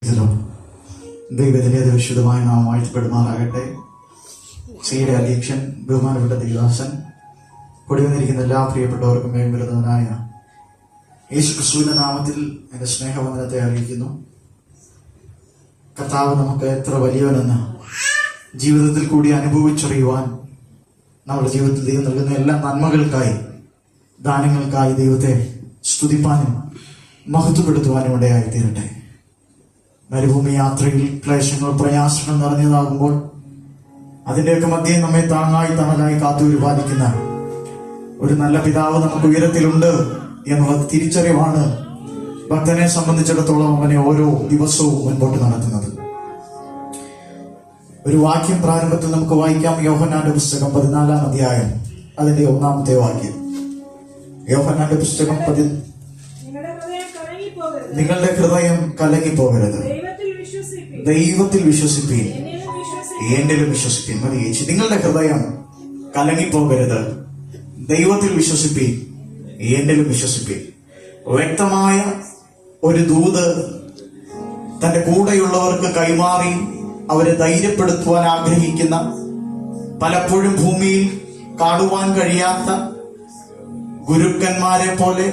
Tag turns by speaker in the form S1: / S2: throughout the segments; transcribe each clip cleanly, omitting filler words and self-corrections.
S1: ദൈവത്തിന്റെ വിശുദ്ധമായ നാം വാഴ്ത്തപ്പെടുമാറാകട്ടെ. സിയുടെ അധ്യക്ഷൻ ബഹുമാനപ്പെട്ട ദേവദാസൻ, കൂടി വന്നിരിക്കുന്ന എല്ലാ പ്രിയപ്പെട്ടവർക്കും വേണ്ടുന്നവനായ യേശുക്രിസ്തുവിന്റെ നാമത്തിൽ എന്റെ സ്നേഹവന്ദനത്തെ അറിയിക്കുന്നു. കർത്താവ് നമുക്ക് എത്ര വലിയവനെന്ന് ജീവിതത്തിൽ കൂടി അനുഭവിച്ചറിയുവാൻ, നമ്മുടെ ജീവിതത്തിൽ ദൈവം നൽകുന്ന എല്ലാ നന്മകൾക്കായി, ദാനങ്ങൾക്കായി ദൈവത്തെ സ്തുതിപ്പാനും മഹത്വപ്പെടുത്തുവാനും ഇടയായി തീരട്ടെ. മരുഭൂമി യാത്രയിൽ ക്ലേശങ്ങൾ, പ്രയാസങ്ങൾ നിറഞ്ഞതാകുമ്പോൾ അതിന്റെയൊക്കെ മധ്യേ നമ്മെ താങ്ങായി തണലായി കാത്തുപരിപാലിക്കുന്ന ഒരു നല്ല പിതാവ് നമുക്ക് ഉയരത്തിലുണ്ട് എന്നുള്ള തിരിച്ചറിവാണ് ഭക്തനെ സംബന്ധിച്ചിടത്തോളം അവനെ ഓരോ ദിവസവും മുൻപോട്ട് നടത്തുന്നത്. ഒരു വാക്യം പ്രാരംഭത്തിൽ നമുക്ക് വായിക്കാം. യോഹന്നാന്റെ പുസ്തകം 14-ാം അധ്യായം, അതിന്റെ 1-ാമത്തെ വാക്യം. യോഹന്നാന്റെ പുസ്തകം നിങ്ങളുടെ ഹൃദയം കലങ്ങിപ്പോകരുത്, ദൈവത്തിൽ വിശ്വസിപ്പീൻ, എന്നിലും വിശ്വസിപ്പീൻ. മതി ചേച്ചി. നിങ്ങളുടെ ഹൃദയം കലങ്ങിപ്പോകരുത്, ദൈവത്തിൽ വിശ്വസിപ്പീൻ, എന്നിലും വിശ്വസിപ്പീൻ. വ്യക്തമായ ഒരു ദൂത് തന്റെ കൂടെയുള്ളവർക്ക് കൈമാറി അവരെ ധൈര്യപ്പെടുത്തുവാൻ ആഗ്രഹിക്കുന്ന, പലപ്പോഴും ഭൂമിയിൽ കാണുവാൻ കഴിയാത്ത ഗുരുക്കന്മാരെ പോലെ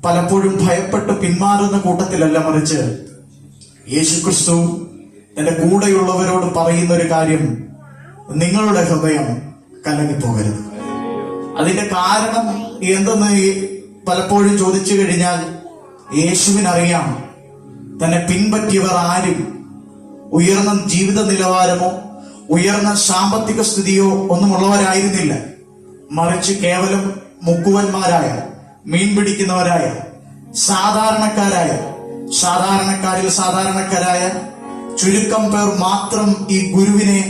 S1: പലപ്പോഴും ഭയപ്പെട്ട് പിന്മാറുന്ന കൂട്ടത്തിലല്ല, മറിച്ച് യേശുക്രിസ്തു തന്റെ കൂടെയുള്ളവരോട് പറയുന്ന ഒരു കാര്യം: നിങ്ങളുടെ ഹൃദയം കലങ്ങിപ്പോകരുത്. അതിന്റെ കാരണം എന്തെന്ന് പലപ്പോഴും ചോദിച്ചു കഴിഞ്ഞാൽ യേശുവിനറിയാം തന്നെ പിൻപറ്റിയവർ ആരും ഉയർന്ന ജീവിത നിലവാരമോ ഉയർന്ന സാമ്പത്തിക സ്ഥിതിയോ ഒന്നുമുള്ളവരായിരുന്നില്ല. മറിച്ച് കേവലം മുക്കുവന്മാരായ, മീൻ പിടിക്കുന്നവരായ, സാധാരണക്കാരിൽ സാധാരണക്കാരായ ചുരുക്കം പേർ മാത്രം ഈ ഗുരുവിനെ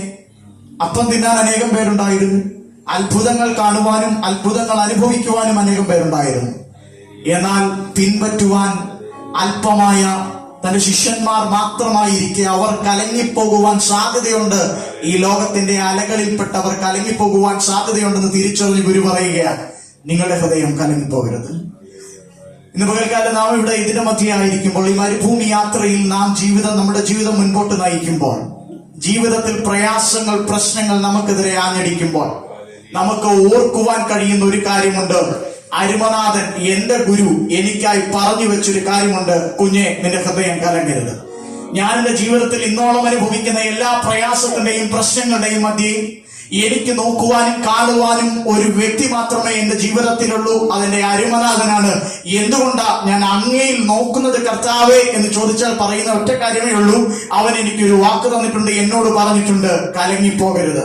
S1: അപ്പം തിന്നാൻ അനേകം പേരുണ്ടായിരുന്നു. അത്ഭുതങ്ങൾ കാണുവാനും അത്ഭുതങ്ങൾ അനുഭവിക്കുവാനും അനേകം പേരുണ്ടായിരുന്നു. എന്നാൽ പിൻപറ്റുവാൻ അല്പമായ തന്റെ ശിഷ്യന്മാർ മാത്രമായിരിക്കെ അവർ കലങ്ങിപ്പോകുവാൻ സാധ്യതയുണ്ട്. ഈ ലോകത്തിന്റെ അലകളിൽപ്പെട്ടവർ കലങ്ങിപ്പോകുവാൻ സാധ്യതയുണ്ടെന്ന് തിരിച്ചറിഞ്ഞ് ഗുരു പറയുകയാണ്: നിങ്ങളുടെ ഹൃദയം കലങ്ങിപ്പോകരുത്. ഇന്ന് പകൽക്കാലം നാം ഇവിടെ ഇതിന്റെ മധ്യയായിരിക്കുമ്പോൾ, ഈ മരുഭൂമി യാത്രയിൽ നമ്മുടെ ജീവിതം മുൻപോട്ട് നയിക്കുമ്പോൾ, ജീവിതത്തിൽ പ്രയാസങ്ങൾ, പ്രശ്നങ്ങൾ നമുക്കെതിരെ ആഞ്ഞടിക്കുമ്പോൾ നമുക്ക് ഓർക്കുവാൻ കഴിയുന്ന ഒരു കാര്യമുണ്ട്. അരുമനാഥൻ, എന്റെ ഗുരു എനിക്കായി പറഞ്ഞു വെച്ചൊരു കാര്യമുണ്ട്: കുഞ്ഞെ, നിന്റെ ഹൃദയം കലങ്ങരുത്. ഞാൻ എന്റെ ജീവിതത്തിൽ ഇന്നോളം അനുഭവിക്കുന്ന എല്ലാ പ്രയാസത്തിന്റെയും പ്രശ്നങ്ങളുടെയും മധ്യേ എനിക്ക് നോക്കുവാനും കാണുവാനും ഒരു വ്യക്തി മാത്രമേ എന്റെ ജീവിതത്തിലുള്ളൂ. അതെന്റെ അരുമനാഥനാണ്. എന്തുകൊണ്ടാ ഞാൻ അങ്ങയിൽ നോക്കുന്നത് കർത്താവേ എന്ന് ചോദിച്ചാൽ പറയുന്ന ഒറ്റ കാര്യമേ ഉള്ളൂ: അവൻ എനിക്കൊരു വാക്ക് തന്നിട്ടുണ്ട്, എന്നോട് പറഞ്ഞിട്ടുണ്ട്, കലങ്ങിപ്പോകരുത്.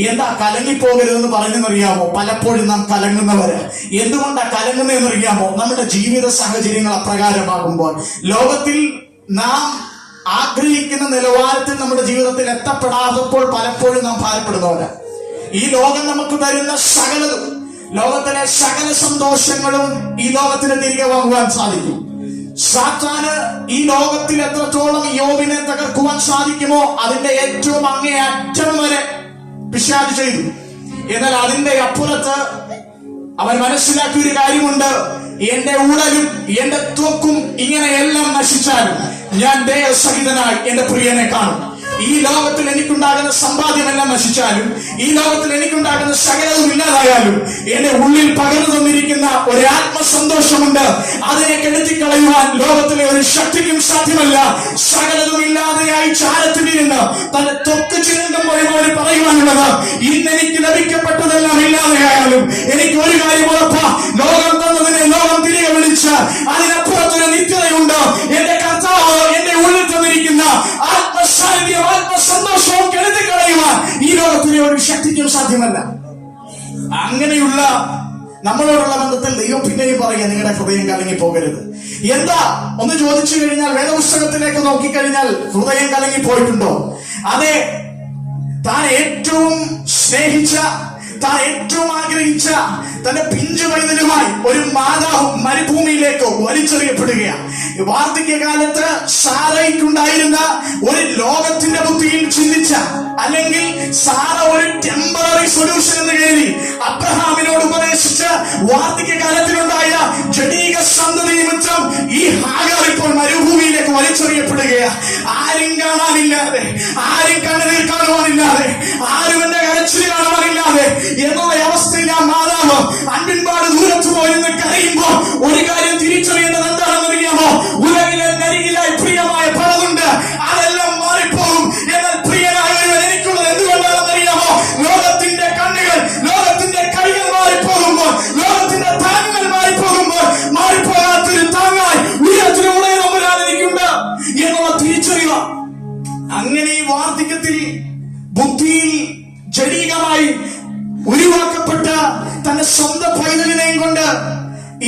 S1: എന്താ കലങ്ങിപ്പോകരുതെന്ന് പറഞ്ഞെന്നറിയാമോ? പലപ്പോഴും നാം കലങ്ങുന്നവര്. എന്തുകൊണ്ടാ കലങ്ങുന്നതെന്നറിയാമോ? നമ്മുടെ ജീവിത സാഹചര്യങ്ങൾ അപ്രകാരമാകുമ്പോൾ, ലോകത്തിൽ നാം ആഗ്രഹിക്കുന്ന നിലവാരത്തിൽ നമ്മുടെ ജീവിതത്തിൽ എത്തപ്പെടാത്തപ്പോൾ പലപ്പോഴും നാം ഭാരപ്പെടുന്നവരാ. ഈ ലോകം നമുക്ക് തരുന്ന സകലതും, ലോകത്തിലെ സകല സന്തോഷങ്ങളും ഈ ലോകത്തിന് തിരികെ വാങ്ങുവാൻ സാധിക്കും. സാത്താന് ഈ ലോകത്തിൽ എത്രത്തോളം യോബിനെ തകർക്കുവാൻ സാധിക്കുമോ അതിന്റെ ഏറ്റവും അങ്ങേയറ്റം വരെ പിശാച് ചെയ്തു. എന്നാൽ അതിന്റെ അപ്പുറത്ത് അവൻ മനസ്സിലാക്കിയ ഒരു കാര്യമുണ്ട്: എന്റെ ഉടലും എന്റെ ത്വക്കും ഇങ്ങനെയെല്ലാം നശിച്ചാലും ഞാൻ ദേഹസഹിതനായി എന്റെ പ്രിയനെ കാണും. ഈ ലോകത്തിൽ എനിക്കുണ്ടാകുന്ന സമ്പാദ്യമെല്ലാം നശിച്ചാലും, ഈ ലോകത്തിൽ എനിക്കുണ്ടാകുന്ന സകലതും ഇല്ലാതായാലും, എന്റെ ഉള്ളിൽ പകർന്നു തന്നിരിക്കുന്ന ഒരു ആത്മസന്തോഷമുണ്ട്. അതിനെ കെടുത്തിക്കളയുവാൻ ലോകത്തിലെ ഒരു ശക്തിക്കും സാധ്യമല്ല. സകലതും ഇല്ലാതെയായി ചാരത്തിലിരുന്ന് തന്റെ ത്വക്ക് ചിരണ്ടുമ്പോൾ പറയുവാനുള്ളത്: ഇന്ന് എനിക്ക് ലഭിക്കപ്പെട്ടതെല്ലാം ഇല്ലാതെയായാലും എനിക്ക് ഒരു കാര്യം ഉറപ്പാ, ലോകം തന്നതിനെ ലോകം തിരികെ വിളിച്ച് അതിനപ്പുറത്തൊരു നിത്യതയുണ്ട്. എന്റെ കർത്താവ് എന്റെ ഉള്ളിൽ തന്നിരിക്കുന്ന ആത്മസാന്നിധ്യം, ആത്മസന്തോഷവും കെടുത്തിക്കളയുവാൻ ഈ ലോകത്തിലെ ഒരു ശക്തിക്കും സാധ്യമല്ല. അങ്ങനെയുള്ള നമ്മളോടുള്ള ബന്ധത്തിൽ ദൈവം പിന്നെയും പറയുക: നിങ്ങളുടെ ഹൃദയം കലങ്ങിപ്പോകരുത്. എന്താ ഒന്ന് ചോദിച്ചു കഴിഞ്ഞാൽ, വേദപുസ്തകത്തിലേക്ക് നോക്കിക്കഴിഞ്ഞാൽ ഹൃദയം കലങ്ങിപ്പോയിട്ടുണ്ടോ? അതെ, താൻ ഏറ്റവും സ്നേഹിച്ച, താൻ ഏറ്റവും ആഗ്രഹിച്ച തന്റെ പിഞ്ചു പൈതലുമായി ഒരു മാതാവ് മരുഭൂമിയിലേക്ക് വലിച്ചെറിയപ്പെടുകയാണ്. വാർദ്ധക്യകാലത്ത് സാറയ്ക്കുണ്ടായിരുന്ന ഒരു ലോകത്തിന്റെ ബുദ്ധിയിൽ ചിന്തിച്ച, അല്ലെങ്കിൽ സാറ ഒരു ടെമ്പററി സൊല്യൂഷൻ എന്ന് കരുതി അബ്രഹാമിനോട് ഉപദേശിച്ച വാർദ്ധക്യകാലത്തിലുണ്ടായ ജഡീക സന്തതി നിമിത്തം ഈ ഹാഗർ ഇപ്പോൾ മരുഭൂമിയിലേക്ക് വലിച്ചെറിയപ്പെടുകയാ. ആരും കാണാനില്ലാതെ, ആരും കണ്ണുനീർ കാണുവാനില്ലാതെ, ആരും എന്റെ കരച്ചിൽ കാണുവാനില്ലാതെ എന്നുള്ള അവസ്ഥയിൽ ആ മാതാവ് അൻപിൻപാട് ദൂരത്ത് പോയിരുന്ന് കരയുമ്പോ ഒരു കാര്യം തിരിച്ചറിയേണ്ടത് എന്താണെന്ന് അറിയാമോ? ഉലകിലെ നരികിലായി പ്രിയമായ പലതുണ്ട്, അതെല്ലാം മാറിപ്പോകും. എന്നാൽ പ്രിയനായ ഒരുവൻ എനിക്കുള്ളത് എന്തുകൊണ്ടാണെന്ന് അറിയാമോ? ലോകത്തിന്റെ കണ്ണുകൾ, ലോകത്തിന്റെ കൈകൾ മാറിപ്പോകുമ്പോൾ, ലോകത്തിന്റെ താങ്ങുകൾ മാറിപ്പോകുമ്പോൾ മാറിപ്പോകാത്തൊരു താങ്ങായി ഉയരത്തിലൂടെ നമ്പുരാൻ എനിക്കുണ്ട് എന്നുള്ള തിരിച്ചറിയുക. അങ്ങനെ ഈ വാർദ്ധക്യത്തിൽ ബുദ്ധിയിൽ ജഡീകമായി ഒഴിവാക്കപ്പെട്ട തന്റെ സ്വന്തം പൈതലിനെയും കൊണ്ട്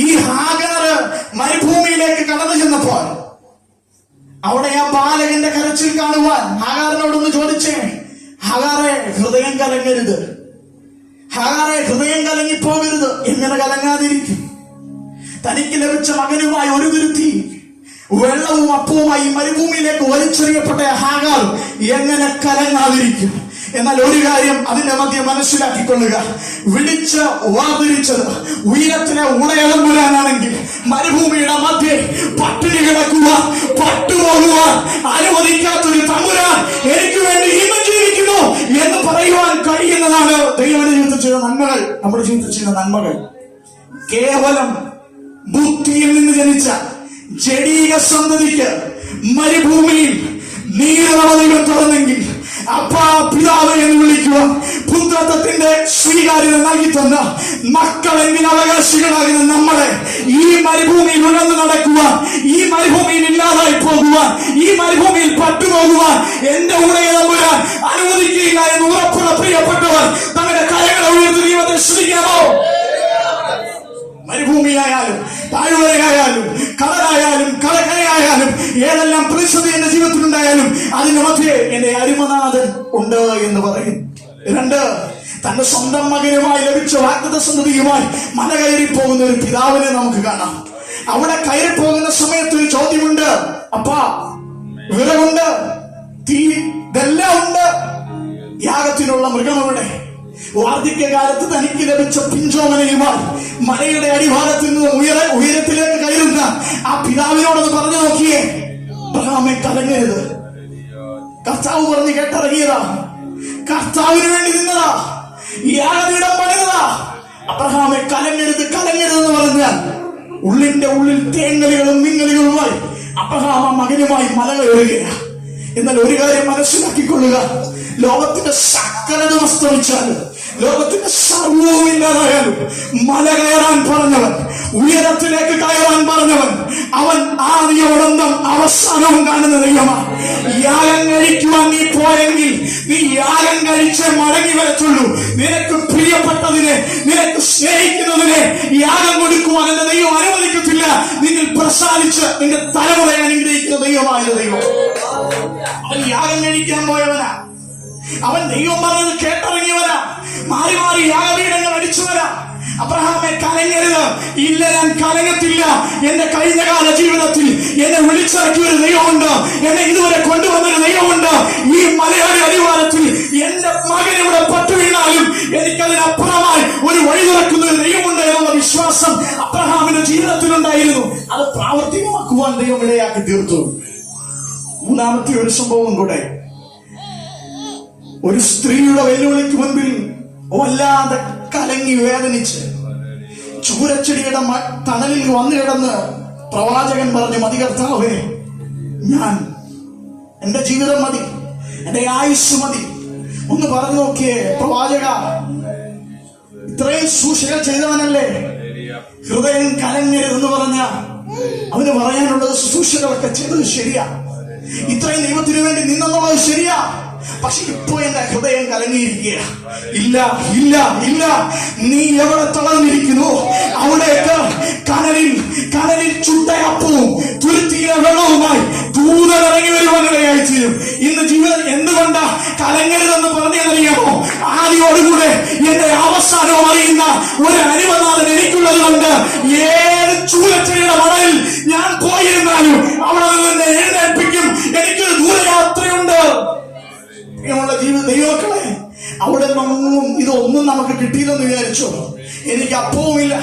S1: ഈ ഹാഗാറ് മരുഭൂമിയിലേക്ക് കടന്നു ചെന്നപ്പോൾ അവിടെ ആ ബാലകന്റെ കരച്ചിൽ കാണുവാൻ ഹാഗാറിനോടൊന്ന് ചോദിച്ചേ, ഹാഗാറെ ഹൃദയം കലങ്ങരുത്, ഹാഗാറെ ഹൃദയം കലങ്ങിപ്പോകരുത്. എങ്ങനെ കലങ്ങാതിരിക്കും? തനിക്ക് ലഭിച്ച മകനുമായി ഒരു തുരുത്തി വെള്ളവും അപ്പവുമായി മരുഭൂമിയിലേക്ക് വലിച്ചെറിയപ്പെട്ട ഹാഗാർ എങ്ങനെ കലങ്ങാതിരിക്കും? എന്നാൽ ഒരു കാര്യം അതിന്റെ മധ്യം മനസ്സിലാക്കിക്കൊള്ളുക, വിളിച്ച് വാതിരിച്ചത് ഉയരത്തിലെ ഉളയളമ്പുരാനാണെങ്കിൽ മരുഭൂമിയുടെ മധ്യേ പട്ടിണി കിടക്കുവാൻ, പട്ടുപോകുവാൻ അനുവദിക്കാത്തൊരു തമ്പുരാൻ എനിക്ക് വേണ്ടി ഇന്നും ജീവിക്കുന്നു എന്ന് പറയുവാൻ കഴിയുന്നതാണ് ദൈവം ജീവിതത്തിൽ ചെയ്ത നന്മകൾ. നമ്മുടെ ജീവിതത്തിൽ ചെയ്ത നന്മകൾ കേവലം ബുദ്ധിയിൽ നിന്ന് ജനിച്ച ജഡീക സന്തതിക്ക് മരുഭൂമിയിൽ നീരവധികൾ തുറന്നെങ്കിൽ അപ്പാ പിതാവ് എന്ന് വിളിക്കുക, പുത്രത്വത്തിന്റെ സ്വീകാര്യത നൽകി തന്ന മക്കളെങ്കിൽ അവകാശികളാകുന്ന നമ്മളെ ഈ മരുഭൂമിയിൽ ഉണർന്നു നടക്കുവാൻ, ഈ മരുഭൂമിയിൽ ഇല്ലാതായി പോകുവാൻ, ഈ മരുഭൂമിയിൽ പട്ടുപോകുവാൻ എന്റെ ഉടയ നമ്പുരാൻ അനുവദിക്കുകയില്ല എന്ന് ഉറപ്പുള്ള പ്രിയപ്പെട്ടവർ തങ്ങളുടെ കരങ്ങളെ ഉയർത്തി ദൈവത്തെ ശ്രദ്ധിക്കാമോ? മരുഭൂമിയായാലും താഴ്വരയായാലും കടലായാലും കടക്കരയായാലും ഏതെല്ലാം പ്രതിസന്ധി എന്റെ ജീവിതത്തിലുണ്ടായാലും അതിന് മധ്യേ എന്റെ അരുമനാഥൻ ഉണ്ട് എന്ന് പറയും. രണ്ട്, തന്റെ സ്വന്തം മകനുമായി ലഭിച്ച വാഗ്ദത്ത സന്തതിയുമായി മല കയറി പോകുന്ന ഒരു പിതാവിനെ നമുക്ക് കാണാം. അവിടെ കയറി പോകുന്ന സമയത്ത് ഒരു ചോദ്യമുണ്ട്, അപ്പാ വിറകുണ്ട്, തീ, ഇതെല്ലാം ഉണ്ട്, യാഗത്തിനുള്ള മൃഗം എവിടെ? വാർദ്ധക്യകാലത്ത് തനിക്ക് ലഭിച്ച പിഞ്ചോമനയുമായി മലയുടെ അടിഭാഗത്തിൽ നിന്ന് ഉയരത്തിലേക്ക് കയറുന്ന ആ പിതാവിനോടൊന്ന് പറഞ്ഞു നോക്കിയേ, അബ്രഹാമേ കലങ്ങരുത്. കർത്താവ് പറഞ്ഞ് കേട്ടിറങ്ങിയതാ, കർത്താവിന് വേണ്ടി നിന്നതാ, യാഗപീഠം പണിതതാ. അബ്രഹാമേ കലങ്ങരുത്, കലങ്ങരുത് എന്ന് പറഞ്ഞാൽ ഉള്ളിന്റെ ഉള്ളിൽ തേങ്ങലുകളും മിങ്ങലുകളുമായി അബ്രഹാം മകനുമായി മല കയറുകയാണ്. എന്നാൽ ഒരു കാര്യം മനസ്സിലാക്കിക്കൊള്ളുക, ലോകത്തിന്റെ സകലതും അസ്തമിച്ചാലും, ലോകത്തിന്റെ സർവവും ഇല്ലാതായാലും മല കയറാൻ പറഞ്ഞവൻ, ഉയരത്തിലേക്ക് കയറാൻ പറഞ്ഞവൻ, അവൻ ആദിയോടന്തം അവസാനവും കാണുന്ന ദൈവമാണ്. യാഗം കഴിക്കുവാൻ നീ പോയെങ്കിൽ നീ യാഗം കഴിച്ചേ മടങ്ങി വരത്തുള്ളൂ. നിനക്ക് പ്രിയപ്പെട്ടതിനെ, നിനക്ക് സ്നേഹിക്കുന്നതിനെ യാഗം കൊടുക്കുവാൻ എന്റെ ദൈവം അനുവദിക്കത്തില്ല. നിന്നിൽ പ്രസാദിച്ച് നിന്റെ തലമുറയെ അനുഗ്രഹിക്കുന്ന ദൈവമായ ദൈവം. അവൻ യാഗം കഴിക്കാൻ പോയവനാ, അവൻ ദൈവം പറഞ്ഞത് കേട്ടിറങ്ങിയവനാ, മാറി മാറി യാഗപീഠങ്ങൾ അടിച്ചവനാ. അബ്രഹാമേ കലങ്ങരുത്. ഇല്ല, ഞാൻ കലങ്ങത്തില്ല. എന്റെ കഴിഞ്ഞകാല ജീവിതത്തിൽ എന്നെ വിളിച്ചിറക്കിയ ഒരു ദൈവമുണ്ട്, എന്നെ ഇതുവരെ കൊണ്ടുവന്നൊരു ദൈവമുണ്ട്. ഈ മലയാളി അടിവാരത്തിൽ എന്റെ മകൻ ഇവിടെ പട്ടുവീണാലും എനിക്കതിനപ്പുറമായി ഒരു വഴി തുറക്കുന്ന ഒരു ദൈവമുണ്ട് എന്നുള്ള വിശ്വാസം അബ്രഹാമിന്റെ ജീവിതത്തിലുണ്ടായിരുന്നു. അത് പ്രാവർത്തികമാക്കുവാൻ ദൈവം ഇടയാക്കി തീർത്തു. മൂന്നാമത്തെ ഒരു സംഭവം കൂടെ, ഒരു സ്ത്രീയുടെ വെല്ലുവിളിക്ക് മുൻപിൽ വല്ലാതെ കലങ്ങി വേദനിച്ച് ചൂരച്ചെടിയുടെ തണലിൽ വന്നു കിടന്ന് പ്രവാചകൻ പറഞ്ഞു, മതി കർത്താവേ, ഞാൻ എന്റെ ജീവിതം മതി, എന്റെ ആയുസ് മതി. ഒന്ന് പറഞ്ഞു നോക്കിയേ പ്രവാചക, ഇത്രയും സൂക്ഷികൾ ചെയ്തവനല്ലേ, ഹൃദയം കലങ്ങരുതെന്ന് പറഞ്ഞ അവന് പറയാനുള്ളത് ശുശ്രൂഷകളൊക്കെ ചെയ്തത് ശരിയാ, ഇത്രയും ദൈവത്തിനു വേണ്ടി നിന്നെന്നുള്ളത് ശരിയാ, പക്ഷെ ഇപ്പോ എന്റെ ഹൃദയം കലങ്ങിയിരിക്കുക. ഇല്ല ഇല്ല ഇല്ല, നീ എവിടെ തളർന്നിരിക്കുന്നു അവിടേക്ക് കനലിൽ ചുട്ടയപ്പവും തുരുത്തിയിലെ വെള്ളവുമായി ദൂതൻ ഇറങ്ങി വരുവാനിടയായി തീരും. ഇന്ന് ജീവിതം എന്തുകൊണ്ടാ കലങ്ങരുതെന്ന് പറഞ്ഞറിയാമോ? ആദ്യോടുകൂടെ എന്റെ അവസാനവും അറിയുന്ന ഒരു അനുവനാഥൻ എനിക്കുള്ളത് കൊണ്ട് ഏത് ചൂരച്ചെടിയുടെ മണലിൽ ഞാൻ പോയിരുന്നാലും അവിടെ നിന്ന് എഴുന്നേൽപ്പിക്കും. എനിക്കൊരു ദൂരയാത്രയുണ്ട്. ദൈവമക്കളെ, അവിടെ നിന്നൊന്നും ഇതൊന്നും നമുക്ക് കിട്ടിയില്ലെന്ന് വിചാരിച്ചോ? എനിക്ക് അപ്പവുമില്ല,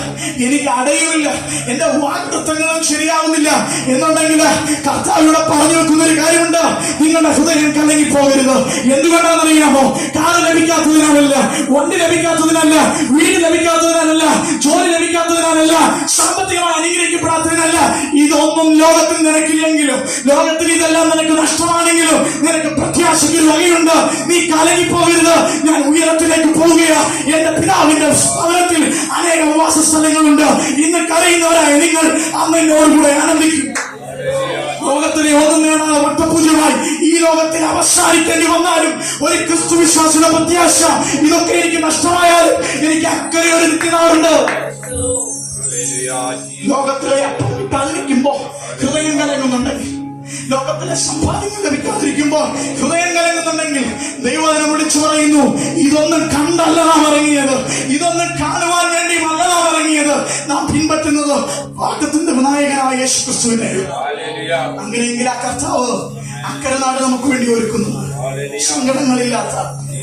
S1: എനിക്ക് അടയുമില്ല, എന്റെ വാഗ്ദത്തങ്ങളും ശരിയാവുന്നില്ല എന്നുണ്ടെങ്കിൽ കർത്താവിവിടെ പറഞ്ഞു വെക്കുന്ന ഒരു കാര്യമുണ്ട്: നിങ്ങളുടെ ഹൃദയം കലങ്ങി പോകരുത്. എന്തുകൊണ്ടാണെന്നറിയാമോ? കാറ് ലഭിക്കാത്തതിനാലല്ല, വണ്ടി ലഭിക്കാത്തതിനല്ല, വീട് ലഭിക്കാത്തതിനാലല്ല, ജോലി ലഭിക്കാത്തതിനാലല്ല, സാമ്പത്തികമായി അനുഗ്രഹിക്കപ്പെടാത്തതിനല്ല. ഇതൊന്നും ലോകത്തിൽ നിനക്കില്ലെങ്കിലും, ലോകത്തിൽ ഇതെല്ലാം നിനക്ക് നഷ്ടമാണെങ്കിലും നിനക്ക് പ്രത്യാശയ്ക്ക് വകയുണ്ട്. നീ കലങ്ങിപ്പോകരുത്. ഞാൻ ഉയരത്തിലേക്ക് പോവുകയാ. എന്റെ പിതാവിന്റെ ഭവനത്തിൽ അനേകം വാസസ്ഥലങ്ങളുണ്ട്. ഇന്ന് കരയുന്നവരായ നിങ്ങൾ അമ്മയോടുകൂടെ ആനന്ദിക്കും. ലോകത്തിലെ ഒന്നും നേടാതെ വട്ടപൂജ്യമായി ഈ ലോകത്തിൽ അവസാനിക്കേണ്ടി വന്നാലും ഒരു ക്രിസ്തു വിശ്വാസിയുടെ പ്രത്യാശ, ഇതൊക്കെ എനിക്ക് നഷ്ടമായാലും എനിക്ക് അക്കരെ ഒരു നിത്യനാളുണ്ട്. ലോകത്തിലെ തള്ളിക്കുമ്പോ ഹൃദയം കലങ്ങുന്നുണ്ടെങ്കിൽ, ലോകത്തിലെ സമ്പാദ്യങ്ങൾ ലഭിക്കാതിരിക്കുമ്പോ ഹൃദയം കലങ്ങുന്നുണ്ടെങ്കിൽ, ദൈവത്തിനെ വിളിച്ചു പറയുന്നു: ഇതൊന്നും കണ്ടല്ല നാം ഇറങ്ങിയത്, ഇതൊന്നും കാണുവാൻ വേണ്ടി അല്ല നാം ഇറങ്ങിയത്. നാം പിൻപറ്റുന്നത് വാഗ്ദത്തത്തിന്റെ വിനായകനായ യേശു ക്രിസ്തുവിനെ. അങ്ങനെയെങ്കിൽ ആ കർത്താവ് അക്കരെ നാട് നമുക്ക് വേണ്ടി ഒരുക്കുന്നു. സങ്കടങ്ങളില്ലാത്ത,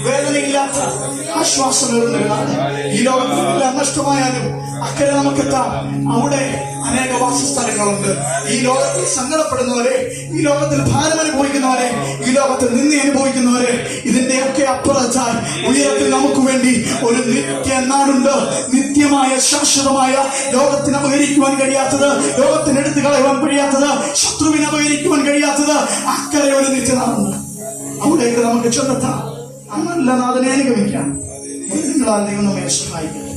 S1: വേദനയില്ലാത്ത, ആശ്വാസമേറുന്ന നാട്. ഈ ലോകത്തിലെല്ലാം നഷ്ടമായാലും അക്കരെ നമുക്കെത്താം. അവിടെ അനേക വാസസ്ഥലങ്ങളുണ്ട്. ഈ ലോകത്തിൽ സങ്കടപ്പെടുന്നവരെ, ഈ ലോകത്തിൽ ഭാരം അനുഭവിക്കുന്നവരെ, ഈ ലോകത്തിൽ നിന്ദ അനുഭവിക്കുന്നവരെ, ഇതിന്റെയൊക്കെ അപ്പുറത്താൽ ഉയരത്തിൽ നമുക്ക് വേണ്ടി ഒരു നിത്യ നാടുണ്ട്. നിത്യമായ, ശാശ്വതമായ, ലോകത്തിന് അപഹരിക്കുവാൻ കഴിയാത്തത്, ലോകത്തിന് എടുത്തു കളയുവാൻ കഴിയാത്തത്, ശത്രുവിനെ അപഹരിക്കുവാൻ കഴിയാത്തത് അക്കരെ ഒരു നിത്യനാടുണ്ട്. അവിടേക്ക് നമുക്ക് ചെന്നെത്താം. ആ നല്ല നാഥനെ അനുഗമിക്കാം. നിങ്ങളാൽ ദൈവം നമ്മെ സഹായിക്കട്ടെ.